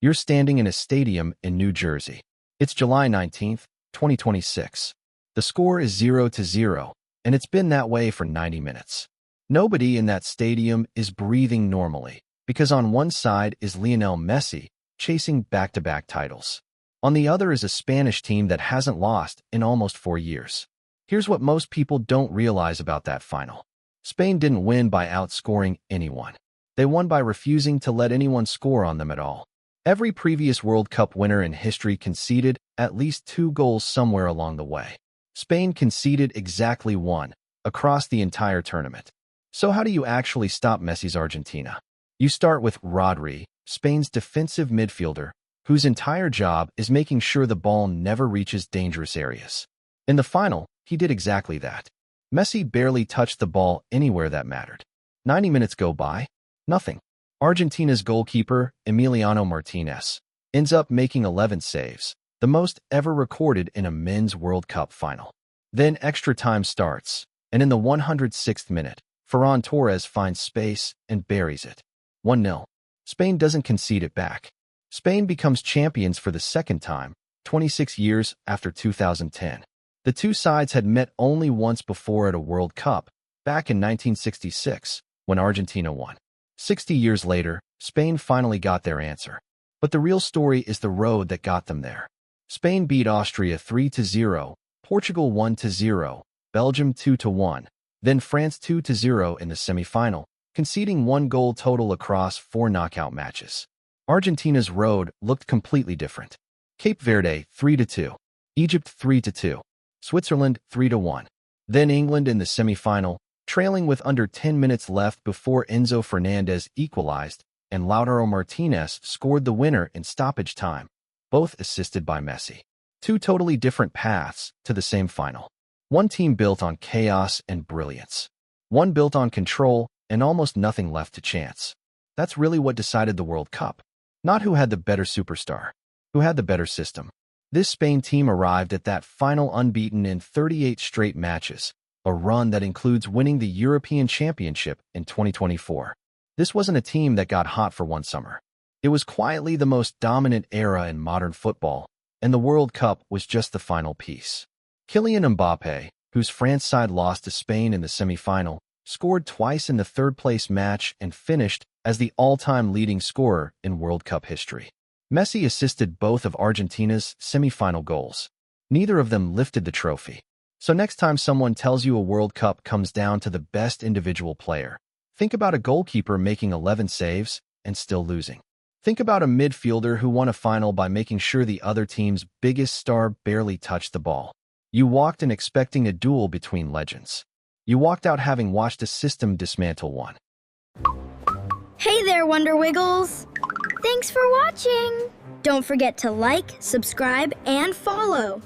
You're standing in a stadium in New Jersey. It's July 19th, 2026. The score is 0-0, and it's been that way for 90 minutes. Nobody in that stadium is breathing normally, because on one side is Lionel Messi, chasing back-to-back titles. On the other is a Spanish team that hasn't lost in almost 4 years. Here's what most people don't realize about that final. Spain didn't win by outscoring anyone. They won by refusing to let anyone score on them at all. Every previous World Cup winner in history conceded at least 2 goals somewhere along the way. Spain conceded exactly 1 across the entire tournament. So how do you actually stop Messi's Argentina? You start with Rodri, Spain's defensive midfielder, whose entire job is making sure the ball never reaches dangerous areas. In the final, he did exactly that. Messi barely touched the ball anywhere that mattered. 90 minutes go by, nothing. Argentina's goalkeeper, Emiliano Martinez, ends up making 11 saves, the most ever recorded in a men's World Cup final. Then extra time starts, and in the 106th minute, Ferran Torres finds space and buries it. 1-0. Spain doesn't concede it back. Spain becomes champions for the second time, 26 years after 2010. The two sides had met only once before at a World Cup, back in 1966, when Argentina won. 60 years later, Spain finally got their answer. But the real story is the road that got them there. Spain beat Austria 3-0, Portugal 1-0, Belgium 2-1, then France 2-0 in the semi-final, conceding 1 goal total across 4 knockout matches. Argentina's road looked completely different. Cape Verde 3-2, Egypt 3-2, Switzerland 3-1. Then England in the semi-final, trailing with under 10 minutes left before Enzo Fernandez equalized, and Lautaro Martinez scored the winner in stoppage time, both assisted by Messi. 2 totally different paths to the same final. One team built on chaos and brilliance. One built on control and almost nothing left to chance. That's really what decided the World Cup. Not who had the better superstar, who had the better system. This Spain team arrived at that final unbeaten in 38 straight matches, a run that includes winning the European Championship in 2024. This wasn't a team that got hot for one summer. It was quietly the most dominant era in modern football, and the World Cup was just the final piece. Kylian Mbappé, whose France side lost to Spain in the semi-final, scored twice in the third-place match and finished as the all-time leading scorer in World Cup history. Messi assisted both of Argentina's semi-final goals. Neither of them lifted the trophy. So next time someone tells you a World Cup comes down to the best individual player, think about a goalkeeper making 11 saves and still losing. Think about a midfielder who won a final by making sure the other team's biggest star barely touched the ball. You walked in expecting a duel between legends. You walked out having watched a system dismantle one. Hey there, Wonder Wiggles! Thanks for watching! Don't forget to like, subscribe, and follow.